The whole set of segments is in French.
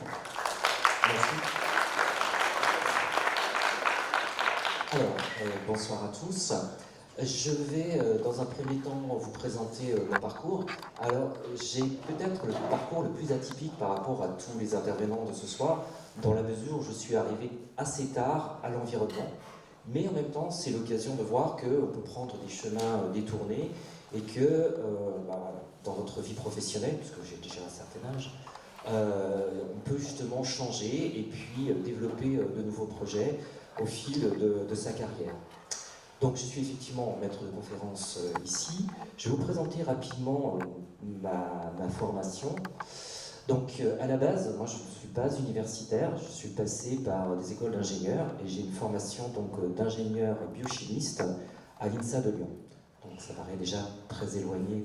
Merci. Alors, bonsoir à tous. Je vais, dans un premier temps, vous présenter mon parcours. Alors, j'ai peut-être le parcours le plus atypique par rapport à tous les intervenants de ce soir, dans la mesure où je suis arrivé assez tard à l'environnement. Mais en même temps, c'est l'occasion de voir qu'on peut prendre des chemins détournés et que, dans votre vie professionnelle, puisque j'ai déjà un certain âge, on peut justement changer et puis développer de nouveaux projets au fil de sa carrière. Donc je suis effectivement maître de conférence ici. Je vais vous présenter rapidement ma formation. Donc à la base, moi je ne suis pas universitaire, je suis passé par des écoles d'ingénieurs et j'ai une formation d'ingénieur biochimiste à l'INSA de Lyon. Donc ça paraît déjà très éloigné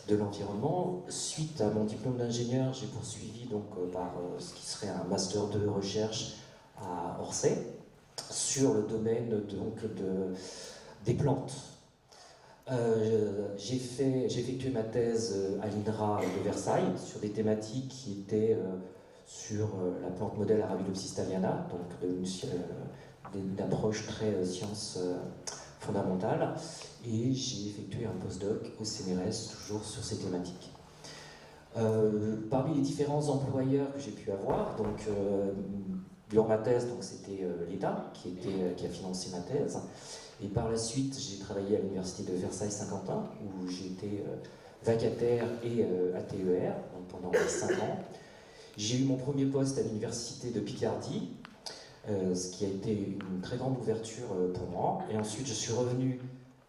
de l'environnement. Suite à mon diplôme d'ingénieur, j'ai poursuivi par ce qui serait un master de recherche à Orsay sur le domaine des plantes. J'ai effectué ma thèse à l'INRA de Versailles sur des thématiques qui étaient sur la plante modèle Arabidopsis thaliana, donc d'une approche très science fondamentale, et j'ai effectué un postdoc au CNRS toujours sur ces thématiques. Parmi les différents employeurs que j'ai pu avoir, durant ma thèse, c'était l'État qui a financé ma thèse. Et par la suite, j'ai travaillé à l'université de Versailles-Saint-Quentin, où j'ai été vacataire et ATER pendant 5 ans. J'ai eu mon premier poste à l'université de Picardie, ce qui a été une très grande ouverture pour moi. Et ensuite, je suis revenu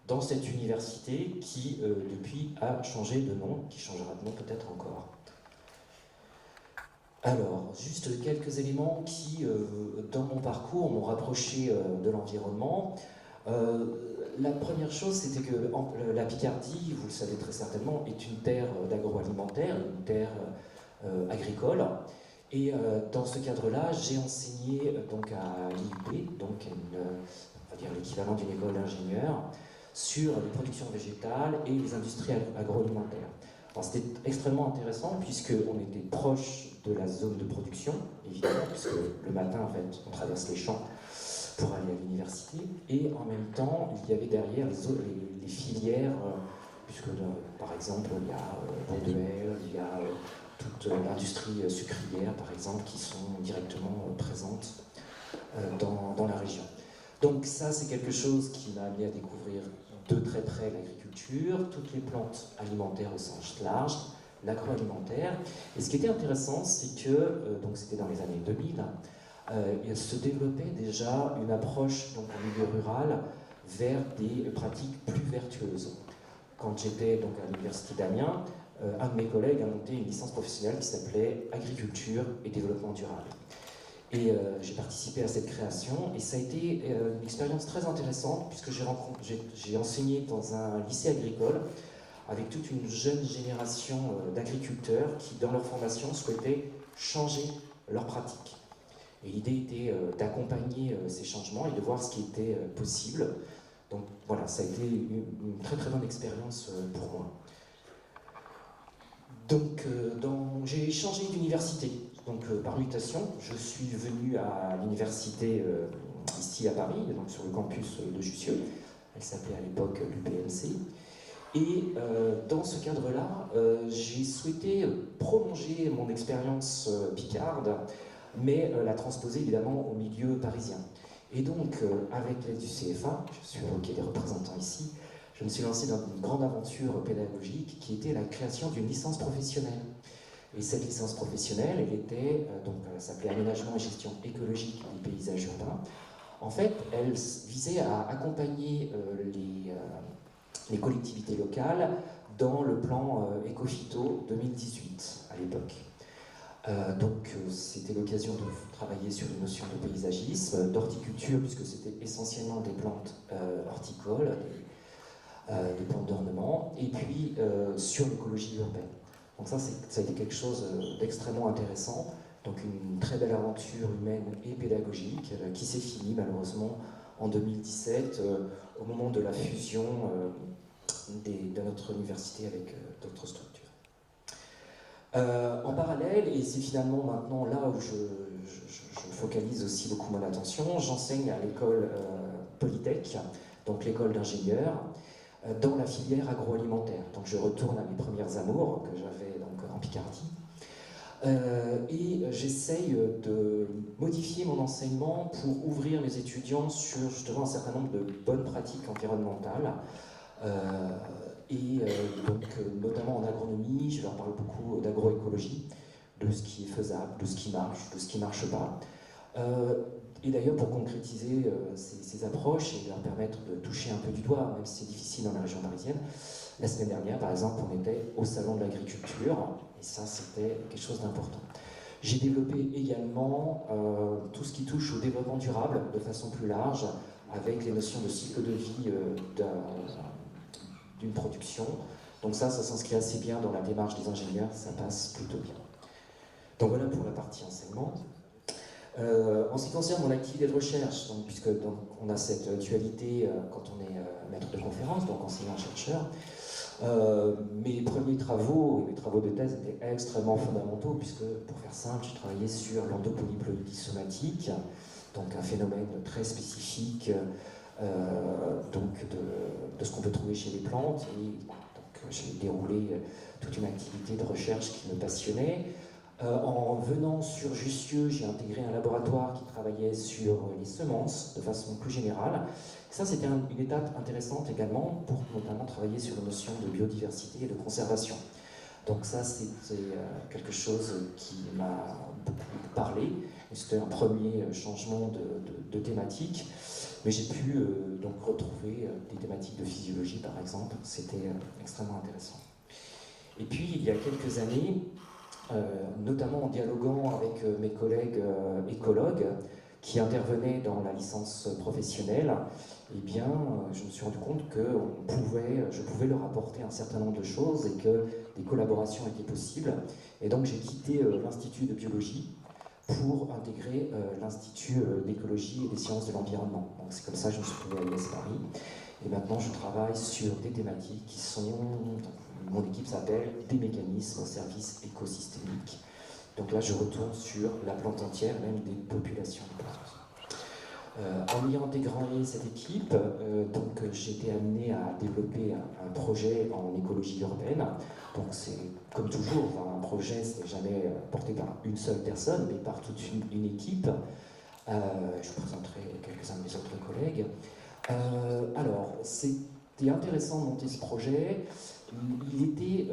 dans cette université qui, depuis, a changé de nom, qui changera de nom peut-être encore. Alors, juste quelques éléments qui, dans mon parcours, m'ont rapproché de l'environnement. La première chose, c'était que la Picardie, vous le savez très certainement, est une terre d'agroalimentaire, une terre agricole. Et dans ce cadre-là, j'ai enseigné à l'IUT, on va dire l'équivalent d'une école d'ingénieur, sur les productions végétales et les industries agroalimentaires. C'était extrêmement intéressant puisqu'on était proche de la zone de production, évidemment, puisque le matin, en fait, on traverse les champs pour aller à l'université, et en même temps, il y avait derrière les filières, puisque par exemple, il y a Bondeuel, il y a toute l'industrie sucrière, par exemple, qui sont directement présentes dans la région. Donc ça, c'est quelque chose qui m'a amené à découvrir de très près l'agriculture, toutes les plantes alimentaires au sens large, l'agroalimentaire. Et ce qui était intéressant, c'est que, c'était dans les années 2000, il se développait déjà une approche en milieu rural vers des pratiques plus vertueuses. Quand j'étais à l'université d'Amiens, un de mes collègues a monté une licence professionnelle qui s'appelait Agriculture et développement durable. Et j'ai participé à cette création et ça a été une expérience très intéressante puisque j'ai enseigné dans un lycée agricole avec toute une jeune génération d'agriculteurs qui, dans leur formation, souhaitaient changer leurs pratiques. Et l'idée était d'accompagner ces changements et de voir ce qui était possible. Donc voilà, ça a été une très très bonne expérience pour moi. J'ai changé d'université. Par mutation, je suis venu à l'université ici à Paris, sur le campus de Jussieu. Elle s'appelait à l'époque l'UPMC. Et dans ce cadre-là, j'ai souhaité prolonger mon expérience picarde, mais la transposer évidemment au milieu parisien. Et avec l'aide du CFA, je suis avocat des représentants ici, je me suis lancé dans une grande aventure pédagogique qui était la création d'une licence professionnelle. Et cette licence professionnelle, elle s'appelait Aménagement et gestion écologique des paysages urbains. En fait, elle visait à accompagner les collectivités locales dans le plan Éco-Phyto 2018 à l'époque. C'était l'occasion de travailler sur les notions de paysagisme, d'horticulture, puisque c'était essentiellement des plantes horticoles, des plantes d'ornement, et puis sur l'écologie urbaine. Donc ça a été quelque chose d'extrêmement intéressant, une très belle aventure humaine et pédagogique qui s'est finie malheureusement en 2017 au moment de la fusion de notre université avec d'autres structures. En parallèle, et c'est finalement maintenant là où je focalise aussi beaucoup mon attention, j'enseigne à l'école Polytech, donc l'école d'ingénieurs, dans la filière agroalimentaire. Donc je retourne à mes premières amours que j'avais donc en Picardie. Et j'essaye de modifier mon enseignement pour ouvrir mes étudiants sur justement un certain nombre de bonnes pratiques environnementales. Donc notamment en agronomie, je leur parle beaucoup d'agroécologie, de ce qui est faisable, de ce qui marche pas. Et d'ailleurs, pour concrétiser ces approches et leur permettre de toucher un peu du doigt, même si c'est difficile dans la région parisienne, la semaine dernière, par exemple, on était au Salon de l'Agriculture, et ça, c'était quelque chose d'important. J'ai développé également tout ce qui touche au développement durable de façon plus large, avec les notions de cycle de vie d'une production. Donc ça s'inscrit assez bien dans la démarche des ingénieurs, ça passe plutôt bien. Donc voilà pour la partie enseignement. En ce qui concerne mon activité de recherche, puisque on a cette dualité quand on est maître de conférence, donc enseignant-chercheur, mes premiers travaux, mes travaux de thèse étaient extrêmement fondamentaux, puisque pour faire simple, j'ai travaillé sur l'endopolyploïdie somatique, donc un phénomène très spécifique de ce qu'on peut trouver chez les plantes, et donc j'ai déroulé toute une activité de recherche qui me passionnait. En venant sur Jussieu, j'ai intégré un laboratoire qui travaillait sur les semences de façon plus générale. Ça, c'était une étape intéressante également pour notamment travailler sur la notion de biodiversité et de conservation. Donc ça, c'était quelque chose qui m'a beaucoup parlé. C'était un premier changement de thématique. Mais j'ai pu donc retrouver des thématiques de physiologie, par exemple. C'était extrêmement intéressant. Et puis, il y a quelques années, notamment en dialoguant avec mes collègues écologues qui intervenaient dans la licence professionnelle, eh bien, je me suis rendu compte que je pouvais leur apporter un certain nombre de choses et que des collaborations étaient possibles. Et donc j'ai quitté l'Institut de biologie pour intégrer l'Institut d'écologie et des sciences de l'environnement. Donc c'est comme ça que je me suis trouvé à l'IS Paris. Et maintenant je travaille sur des thématiques qui sont... Mon équipe s'appelle « Des mécanismes au service écosystémique ». Donc là, je retourne sur la plante entière, même des populations de plantes. En y intégrant cette équipe, j'ai été amené à développer un projet en écologie urbaine. Donc c'est comme toujours, un projet, ce n'est jamais porté par une seule personne, mais par toute une équipe. Je vous présenterai quelques-uns de mes autres collègues. Alors, c'était intéressant de monter ce projet. Il était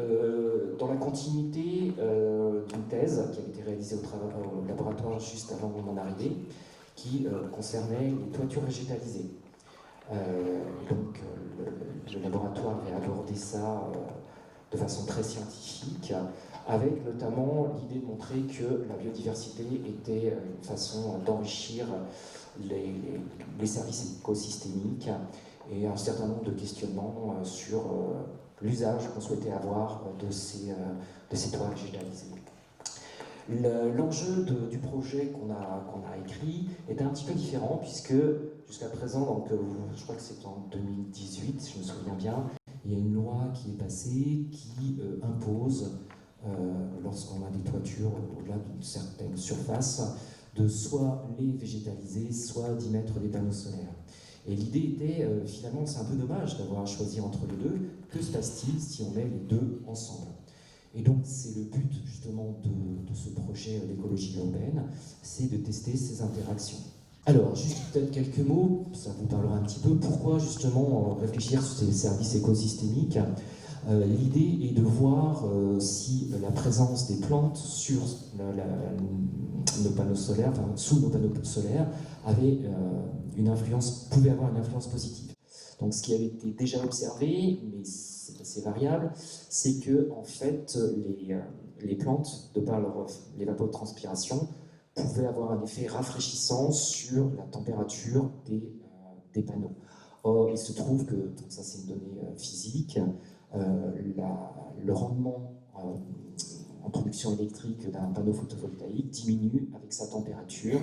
dans la continuité d'une thèse qui avait été réalisée au laboratoire juste avant mon arrivée, qui concernait les toitures végétalisées. Le laboratoire avait abordé ça de façon très scientifique, avec notamment l'idée de montrer que la biodiversité était une façon d'enrichir les services écosystémiques et un certain nombre de questionnements sur l'usage qu'on souhaitait avoir de ces toits végétalisés. L'enjeu du projet qu'on a écrit était un petit peu différent, puisque jusqu'à présent, donc, je crois que c'est en 2018, je me souviens bien, il y a une loi qui est passée qui impose, lorsqu'on a des toitures au-delà d'une certaine surface, de soit les végétaliser, soit d'y mettre des panneaux solaires. Et l'idée était, finalement, c'est un peu dommage d'avoir choisi entre les deux. Que se passe-t-il si on met les deux ensemble? Et donc, c'est le but, justement, de ce projet d'écologie urbaine, c'est de tester ces interactions. Alors, juste peut-être quelques mots, ça vous parlera un petit peu. Pourquoi, justement, réfléchir sur ces services écosystémiques? L'idée est de voir si la présence des plantes sur nos panneaux solaires, enfin, sous nos panneaux solaires, pouvait avoir une influence positive. Donc ce qui avait été déjà observé, mais c'est assez variable, c'est que en fait les plantes, de par l'évapotranspiration, pouvaient avoir un effet rafraîchissant sur la température des panneaux. Or, il se trouve que, donc ça c'est une donnée physique, le rendement en production électrique d'un panneau photovoltaïque diminue avec sa température.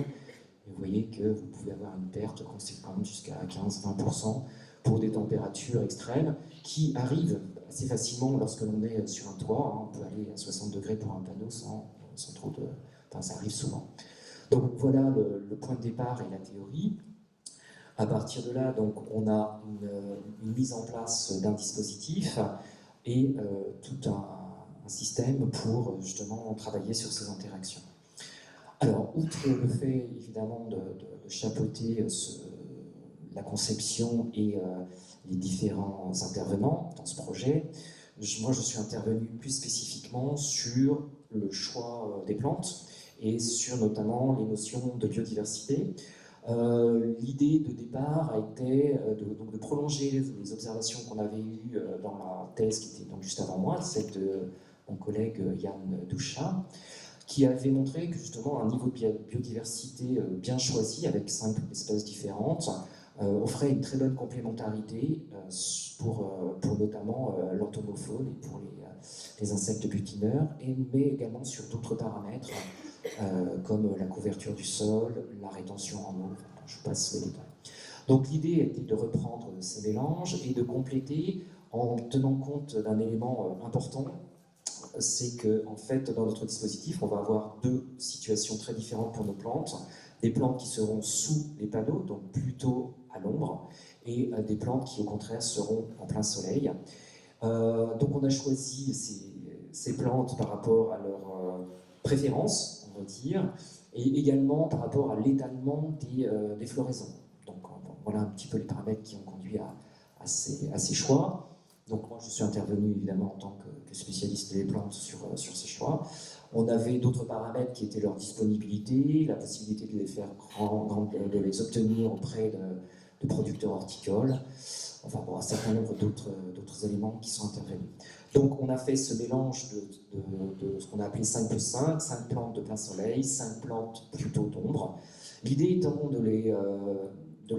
Et vous voyez que vous pouvez avoir une perte conséquente jusqu'à 15-20% pour des températures extrêmes qui arrivent assez facilement lorsque l'on est sur un toit. On peut aller à 60 degrés pour un panneau sans trop de... Enfin, ça arrive souvent. Donc voilà le point de départ et la théorie. À partir de là, donc, on a une mise en place d'un dispositif et tout un système pour justement travailler sur ces interactions. Alors, outre le fait évidemment de chapeauter la conception et les différents intervenants dans ce projet, moi je suis intervenu plus spécifiquement sur le choix des plantes et sur notamment les notions de biodiversité. L'idée de départ a été de prolonger les observations qu'on avait eues dans la thèse qui était donc juste avant moi, celle de mon collègue Yann Douchat, qui avait montré que justement un niveau de biodiversité bien choisi, avec 5 espèces différentes, offrait une très bonne complémentarité pour notamment l'entomofaune et pour les insectes butineurs, mais également sur d'autres paramètres comme la couverture du sol, la rétention en eau, je vous passe les détails. Donc l'idée était de reprendre ces mélanges et de compléter en tenant compte d'un élément important, c'est que en fait dans notre dispositif on va avoir 2 situations très différentes pour nos plantes, des plantes qui seront sous les panneaux, donc plutôt à l'ombre, et des plantes qui au contraire seront en plein soleil. Donc on a choisi ces plantes par rapport à leur préférence, on va dire, et également par rapport à l'étalement des floraisons. Donc voilà un petit peu les paramètres qui ont conduit à ces choix. Donc moi je suis intervenu évidemment en tant que spécialiste des plantes sur ces choix. On avait d'autres paramètres qui étaient leur disponibilité, la possibilité de les faire de les obtenir auprès de producteurs horticoles, enfin bon, un certain nombre d'autres éléments qui sont intervenus. Donc on a fait ce mélange de ce qu'on a appelé 5 plus 5, 5 plantes de plein soleil, 5 plantes plutôt d'ombre. L'idée étant de les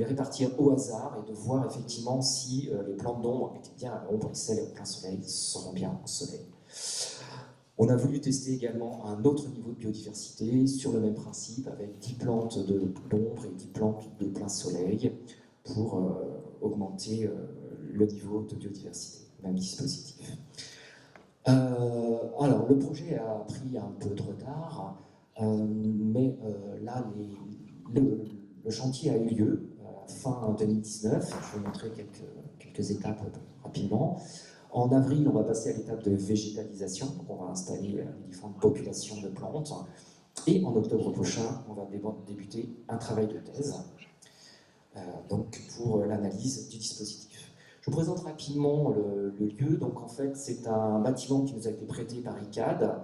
répartir au hasard et de voir effectivement si les plantes d'ombre étaient bien à l'ombre et celles au plein soleil seront bien au soleil. On a voulu tester également un autre niveau de biodiversité sur le même principe avec 10 plantes d'ombre et 10 plantes de plein soleil pour augmenter le niveau de biodiversité, même dispositif. Alors, le projet a pris un peu de retard, mais là, le chantier a eu lieu fin 2019. Je vais vous montrer quelques étapes rapidement. En avril, on va passer à l'étape de végétalisation. Donc on va installer les différentes populations de plantes. Et en octobre prochain, on va débuter un travail de thèse donc pour l'analyse du dispositif. Je vous présente rapidement le lieu. Donc en fait, c'est un bâtiment qui nous a été prêté par ICAD.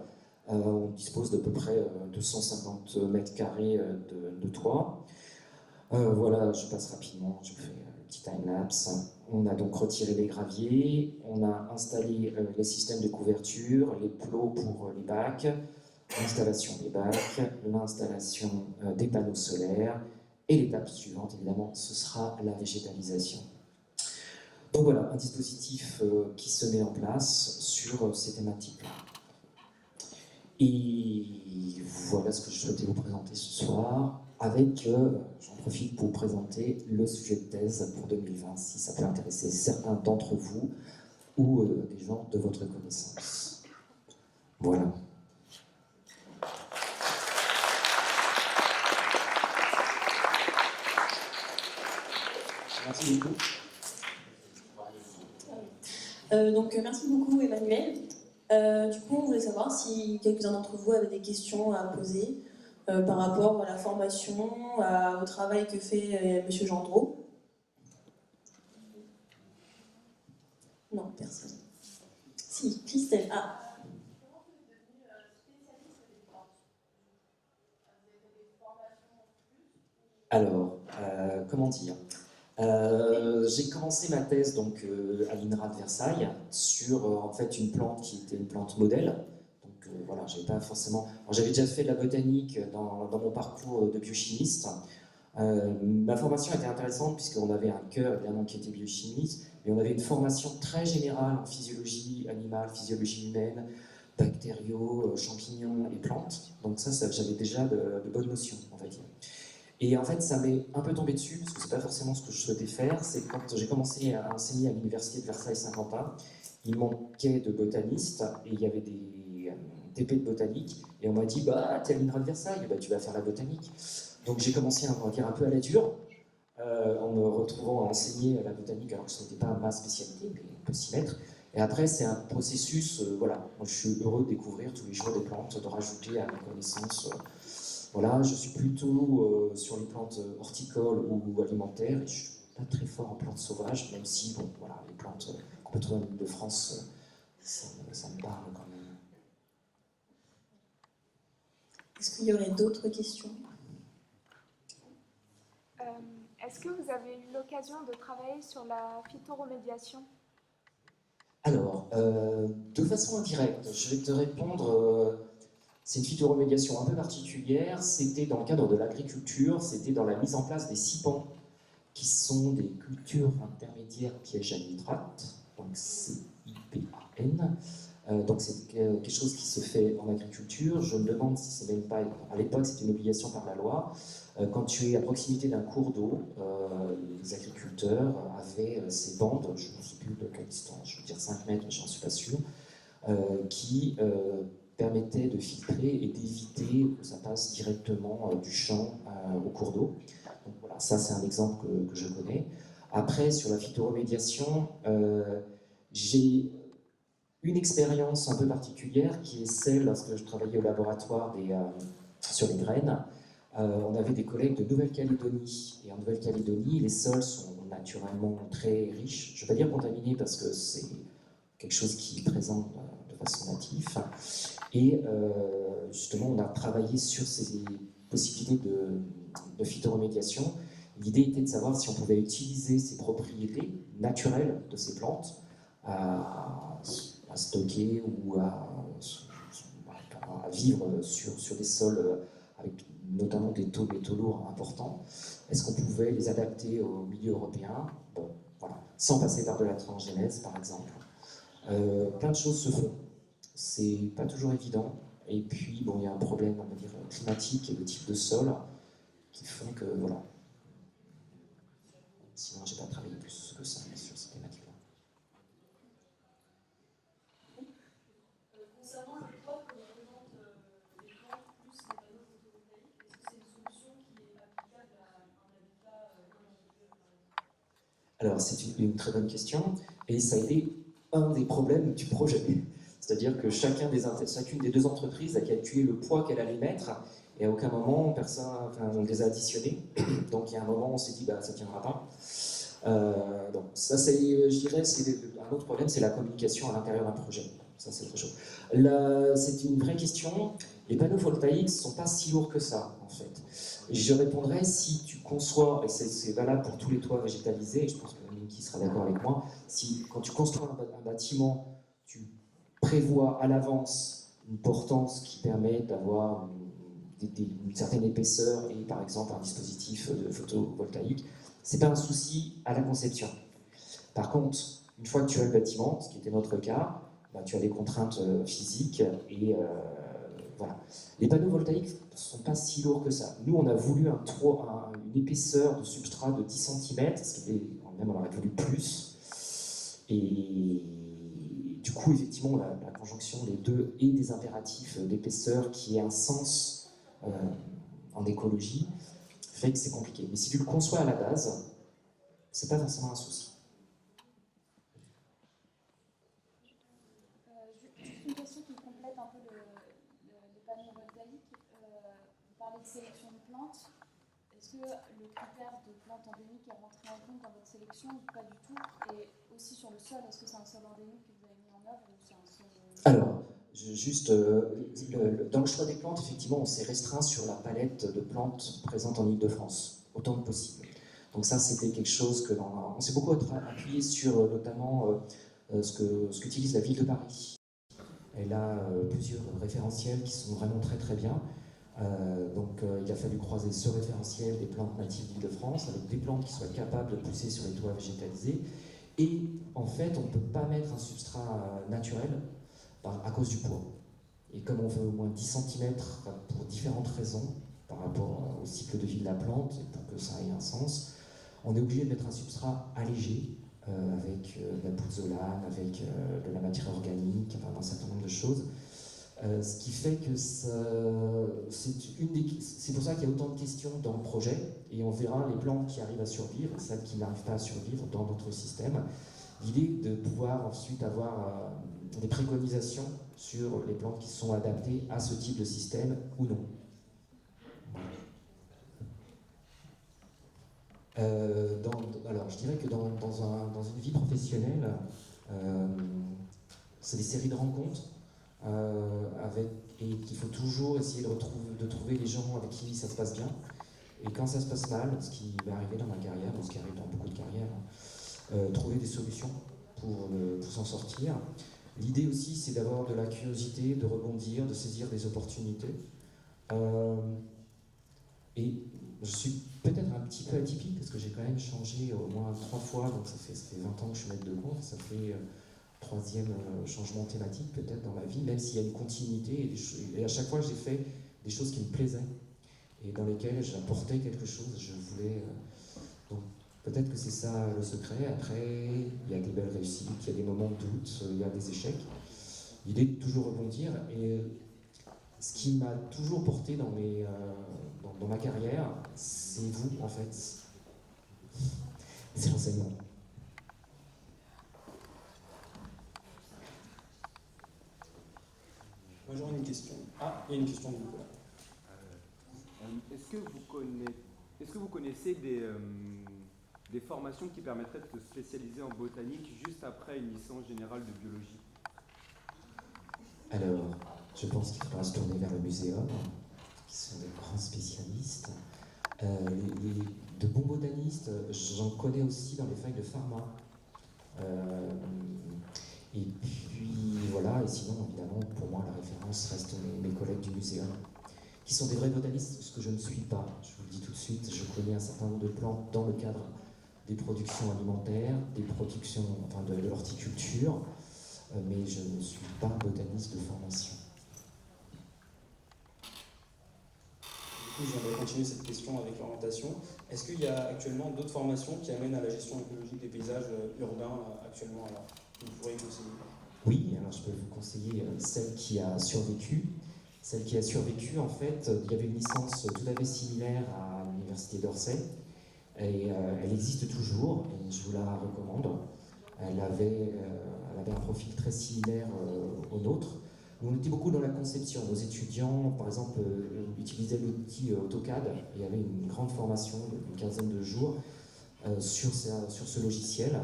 On dispose d'à peu près 250 mètres carrés de toit. Voilà, je passe rapidement, je vous fais un petit time-lapse. On a donc retiré les graviers, on a installé les systèmes de couverture, les plots pour les bacs, l'installation des bacs, l'installation des panneaux solaires, et l'étape suivante, évidemment, ce sera la végétalisation. Donc voilà, un dispositif qui se met en place sur ces thématiques-là. Et voilà ce que je souhaitais vous présenter ce soir, avec, j'en profite pour vous présenter le sujet de thèse pour 2020, si ça peut intéresser certains d'entre vous ou des gens de votre connaissance. Voilà. Merci beaucoup. Donc merci beaucoup Emmanuel. Du coup, on voulait savoir si quelques-uns d'entre vous avaient des questions à poser par rapport à la formation, au travail que fait Monsieur Gendreau. Non, personne. Si, Christelle. Ah. Alors, comment dire, j'ai commencé ma thèse donc, à l'INRA de Versailles sur en fait une plante qui était une plante modèle. Donc voilà, j'avais pas forcément. J'avais déjà fait de la botanique dans mon parcours de biochimiste. Ma formation était intéressante puisqu'on avait un cœur évidemment qui était biochimiste, mais on avait une formation très générale en physiologie animale, physiologie humaine, bactériaux, champignons et plantes. Donc ça j'avais déjà de bonnes notions, on va dire. Et en fait, ça m'est un peu tombé dessus, parce que c'est pas forcément ce que je souhaitais faire. C'est quand j'ai commencé à enseigner à l'université de Versailles-Saint-Quentin, il manquait de botanistes, et il y avait des TP de botanique, et on m'a dit, bah, t'es à l'INRA de Versailles, bah, tu vas faire la botanique. Donc j'ai commencé, on va dire, un peu à la dure, en me retrouvant à enseigner la botanique, alors que ce n'était pas ma spécialité, mais on peut s'y mettre. Et après, c'est un processus, voilà, moi, je suis heureux de découvrir tous les jours des plantes, de rajouter à mes connaissances. Voilà, je suis plutôt sur les plantes horticoles ou alimentaires, et je suis pas très fort en plantes sauvages, même si, bon, voilà, les plantes qu'on peut trouver en Ile-de-France, ça me parle quand même. Est-ce qu'il y aurait d'autres questions? Est-ce que vous avez eu l'occasion de travailler sur la phytoremédiation? Alors, de façon indirecte, je vais te répondre. C'est une phytoremédiation un peu particulière. C'était dans le cadre de l'agriculture, c'était dans la mise en place des CIPAN, qui sont des cultures intermédiaires pièges à nitrate, donc CIPAN. Donc c'est quelque chose qui se fait en agriculture. Je me demande si c'est même pas. À l'époque, c'était une obligation par la loi. Quand tu es à proximité d'un cours d'eau, les agriculteurs avaient ces bandes, je ne sais plus de quelle distance, je veux dire 5 mètres, mais j'en suis pas sûr, qui permettaient de filtrer et d'éviter que ça passe directement du champ au cours d'eau. Donc voilà, ça c'est un exemple que je connais. Après, sur la phytoremédiation, j'ai une expérience un peu particulière qui est celle lorsque je travaillais au laboratoire sur les graines. On avait des collègues de Nouvelle-Calédonie. Et en Nouvelle-Calédonie, les sols sont naturellement très riches. Je ne vais pas dire contaminés parce que c'est quelque chose qui est présent de façon native. Et justement, on a travaillé sur ces possibilités de phytoremédiation. L'idée était de savoir si on pouvait utiliser ces propriétés naturelles de ces plantes à stocker ou à vivre sur des sols avec notamment des taux de métaux lourds importants. Est-ce qu'on pouvait les adapter au milieu européen? Bon, voilà. Sans passer par de la transgénèse, par exemple. Plein de choses se font. C'est pas toujours évident. Et puis, bon, il y a un problème, on va dire, climatique et le type de sol qui font que, voilà. Sinon, j'ai pas travaillé plus que ça sur ces thématiques-là. Concernant le poids que représentent les plantes plus les panneaux photovoltaïques, est-ce que c'est une solution qui est applicable à un habitat individuel, par exemple? Alors, c'est une très bonne question, et ça a été un des problèmes du projet. C'est-à-dire que chacune des deux entreprises a calculé le poids qu'elle allait mettre, et à aucun moment, on les a additionnés. Donc, il y a un moment, on s'est dit, bah, ça ne tiendra pas. Donc, ça, je dirais, c'est un autre problème, c'est la communication à l'intérieur d'un projet. Ça, c'est autre chose. Là, c'est une vraie question. Les panneaux photovoltaïques ne sont pas si lourds que ça, en fait. Je répondrais, si tu conçois, et c'est valable pour tous les toits végétalisés, et je pense que Minky sera d'accord avec moi, si quand tu construis un bâtiment, tu prévois à l'avance une portance qui permet d'avoir une certaine épaisseur et par exemple un dispositif de photovoltaïque, c'est pas un souci à la conception. Par contre, une fois que tu as le bâtiment, ce qui était notre cas, bah, tu as des contraintes physiques et voilà. Les panneaux voltaïques ne sont pas si lourds que ça. Nous, on a voulu une épaisseur de substrat de 10 cm, ce qui était, même on aurait voulu plus. Et du coup, effectivement, la conjonction des deux et des impératifs d'épaisseur qui ait un sens en écologie fait que c'est compliqué. Mais si tu le conçois à la base, c'est pas forcément un souci. Juste une question qui complète un peu les panneaux voltaïques. Vous parlez de sélection de plantes. Est-ce que le critère de plantes endémiques est rentré en compte dans votre sélection ou pas du tout? Et aussi sur le sol, est-ce que c'est un sol endémique que vous avez mis en œuvre ou c'est un sol... Alors, juste, dans le choix des plantes, effectivement, on s'est restreint sur la palette de plantes présentes en Ile-de-France, autant que possible. Donc ça, c'était quelque chose que on s'est beaucoup appuyé sur notamment ce qu'utilise la ville de Paris. Elle a plusieurs référentiels qui sont vraiment très très bien. Donc il a fallu croiser ce référentiel des plantes natives d'Île-de-France avec des plantes qui soient capables de pousser sur les toits végétalisés. Et en fait, on ne peut pas mettre un substrat naturel à cause du poids. Et comme on veut au moins 10 cm pour différentes raisons, par par rapport au cycle de vie de la plante, et pour que ça ait un sens. On est obligé de mettre un substrat allégé, avec de la pouzzolane, avec de la matière organique, enfin un certain nombre de choses. Ce qui fait que c'est pour ça qu'il y a autant de questions dans le projet, et on verra les plantes qui arrivent à survivre et celles qui n'arrivent pas à survivre dans notre système. L'idée de pouvoir ensuite avoir des préconisations sur les plantes qui sont adaptées à ce type de système ou non. Alors, je dirais que dans une vie professionnelle, c'est des séries de rencontres et qu'il faut toujours essayer de trouver les gens avec qui ça se passe bien. Et quand ça se passe mal, ce qui m'est arrivé dans ma carrière, ou ce qui arrive dans beaucoup de carrières, trouver des solutions pour s'en sortir. L'idée aussi, c'est d'avoir de la curiosité, de rebondir, de saisir des opportunités. Et je suis peut-être un petit peu atypique, parce que j'ai quand même changé au moins 3 fois, donc ça fait 20 ans que je suis maître de confs, ça fait 3e changement thématique peut-être dans ma vie, même s'il y a une continuité, et à chaque fois j'ai fait des choses qui me plaisaient, et dans lesquelles j'apportais quelque chose, je voulais... donc peut-être que c'est ça le secret. Après, il y a des belles réussites, il y a des moments de doute, il y a des échecs. L'idée de toujours rebondir, et ce qui m'a toujours porté dans ma carrière, c'est vous, en fait. C'est l'enseignement. Moi j'aurais une question. Ah, il y a une question de Nicolas. Est-ce que vous connaissez des formations qui permettraient de se spécialiser en botanique juste après une licence générale de biologie? Alors, je pense qu'il faudra se tourner vers le muséum, qui sont des grands spécialistes. De bons botanistes, j'en connais aussi dans les facs de pharma. Et puis voilà, et sinon, évidemment, pour moi, la référence reste mes collègues du muséum, qui sont des vrais botanistes, ce que je ne suis pas. Je vous le dis tout de suite, je connais un certain nombre de plantes dans le cadre des productions alimentaires, des productions, enfin de l'horticulture, mais je ne suis pas botaniste de formation. Du coup, j'aimerais continuer cette question avec l'orientation. Est-ce qu'il y a actuellement d'autres formations qui amènent à la gestion écologique des paysages urbains actuellement alors, que vous pourriez conseiller? Oui, alors je peux vous conseiller celle qui a survécu. Celle qui a survécu, en fait, il y avait une licence tout à fait similaire à l'université d'Orsay, et elle existe toujours, et je vous la recommande. Elle avait un profil très similaire au nôtre. Nous, on était beaucoup dans la conception. Nos étudiants, par exemple, utilisaient l'outil AutoCAD, et il y avait une grande formation d'une 15aine de jours sur ce logiciel.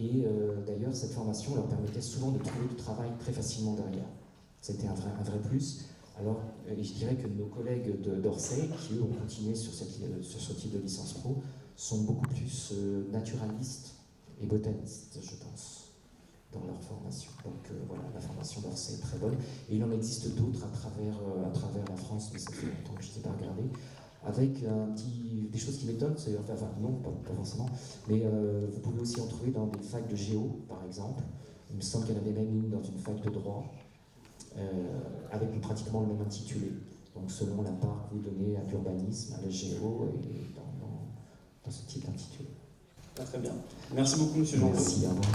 Et d'ailleurs, cette formation leur permettait souvent de trouver du travail très facilement derrière. C'était un vrai plus. Alors, je dirais que nos collègues d'Orsay, qui eux ont continué sur ce type de licence pro, sont beaucoup plus naturalistes et botanistes, je pense, dans leur formation. Donc voilà, la formation d'Orsay est très bonne. Et il en existe d'autres à travers la France, mais ça fait longtemps que je ne sais pas regarder, avec des choses qui m'étonnent, enfin non, pas forcément, mais vous pouvez aussi en trouver dans des facs de géo, par exemple. Il me semble qu'il y en avait même une dans une fac de droit, avec pratiquement le même intitulé. Donc selon la part que vous donnez à l'urbanisme, à la géo, et dans ce type d'intitulé. Très bien. Merci beaucoup, M. Jean. Merci, au revoir.